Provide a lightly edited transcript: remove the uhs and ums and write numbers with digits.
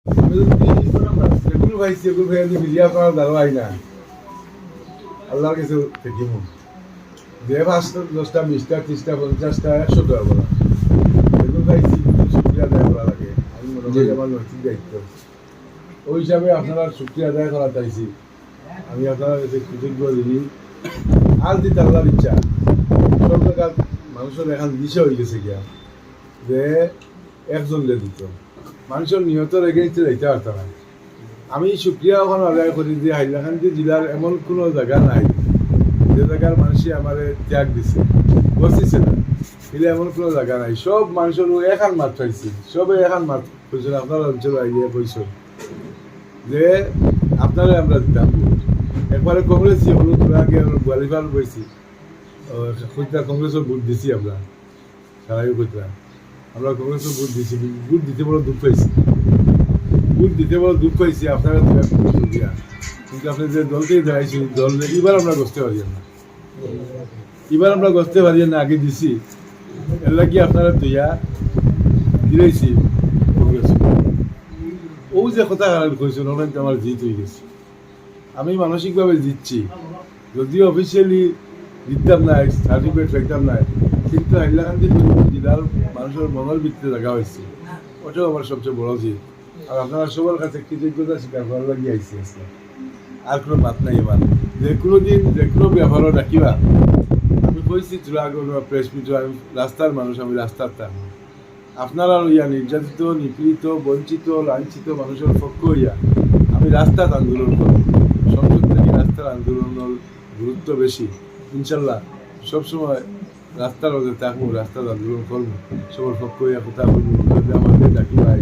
আমি যদি যেগুলো ভাইছি সেগুলো ভাই যদি মিলিয়া করার দাঁড়াই না আল্লাহর কাছে দেখিব যে 5 10টা 20টা 30টা 50টা 100টা বলা এগুলো ভাইছি শুক্রিয়া আদায় করা লাগে আমি মনে করি আমার নৈতিক দায়িত্ব ওই হিসাবে আপনারা শুক্রিয়া আদায় করা চাইছি আমি আপনার কাছে কৃতজ্ঞ দিই আর দিতে আল্লাহর ইচ্ছা সব জায়গার মানুষের এখন দিশা হয়ে গেছে গিয়া যে একজন দিত মানুষের নিহতের এগেইনস্টে যাইতে পারতাম না আমি শুক্রিয়া ওখানে আদায় করি যে হাইলাকান্দি জেলার এমন কোনো জায়গা নাই যে জায়গার মানুষই আমার ত্যাগ দিছে বসিছে না এলে এমন কোনো জায়গা নাই সব মানুষের এখান মাত পাইছি সবে এখান মাত কইছেন আপনার অঞ্চল আইয়া কইছেন যে আপনারা আমরা দিতাম একবারে কংগ্রেসই হলো তোরা আগে গোয়ালিপাল বইছি খুঁজটা কংগ্রেসের ভোট দিছি আমরা সারাই খুঁজলাম আমরা কংগ্রেসের ভোট দিছি ভোট দিতে বড় দুঃখ পাইছি ভোট দিতে বড় দুঃখ পাইছি আপনারা দিয়া কিন্তু আপনি যে দলকেই দাঁড়াইছি দল এবার আমরা গসতে পারি না এবার আমরা গসতে পারি না আগে দিছি এর লাগি আপনারা দুইয়া দিয়েছি কংগ্রেস ও যে কথা কইছেন ওখানে আমার জিত হয়ে গেছে আমি মানসিকভাবে জিতছি যদিও অফিসিয়ালি জিততাম না সার্টিফিকেট পাইতাম না কিন্তু হাইলাকান্দি জেলার মানুষের মনের ভিত্তিতে জায়গা হয়েছে ওটাও আমার সবচেয়ে বড় জিত আর আপনারা সবার কাছে কৃতজ্ঞতা স্বীকার করার লাগিয়ে আইসি আজকে আর কোনো মাত নাই এবার যে কোনো দিন যে কোনো ব্যবহারও রাখিবা আমি কইছি প্রেস মিট আমি রাস্তার মানুষ আমি রাস্তার তার আপনারা ইয়া নির্যাতিত নিপীড়িত বঞ্চিত লাঞ্ছিত মানুষের পক্ষ হইয়া আমি রাস্তার আন্দোলন করি সংসদ থেকে রাস্তার আন্দোলনের গুরুত্ব বেশি ইনশাল্লাহ সবসময় রাস্তার মধ্যে থাকবো রাস্তার আন্দোলন করবো সবার পক্ষ হইয়া কথা বলবো আমাদের ডাকি ভাই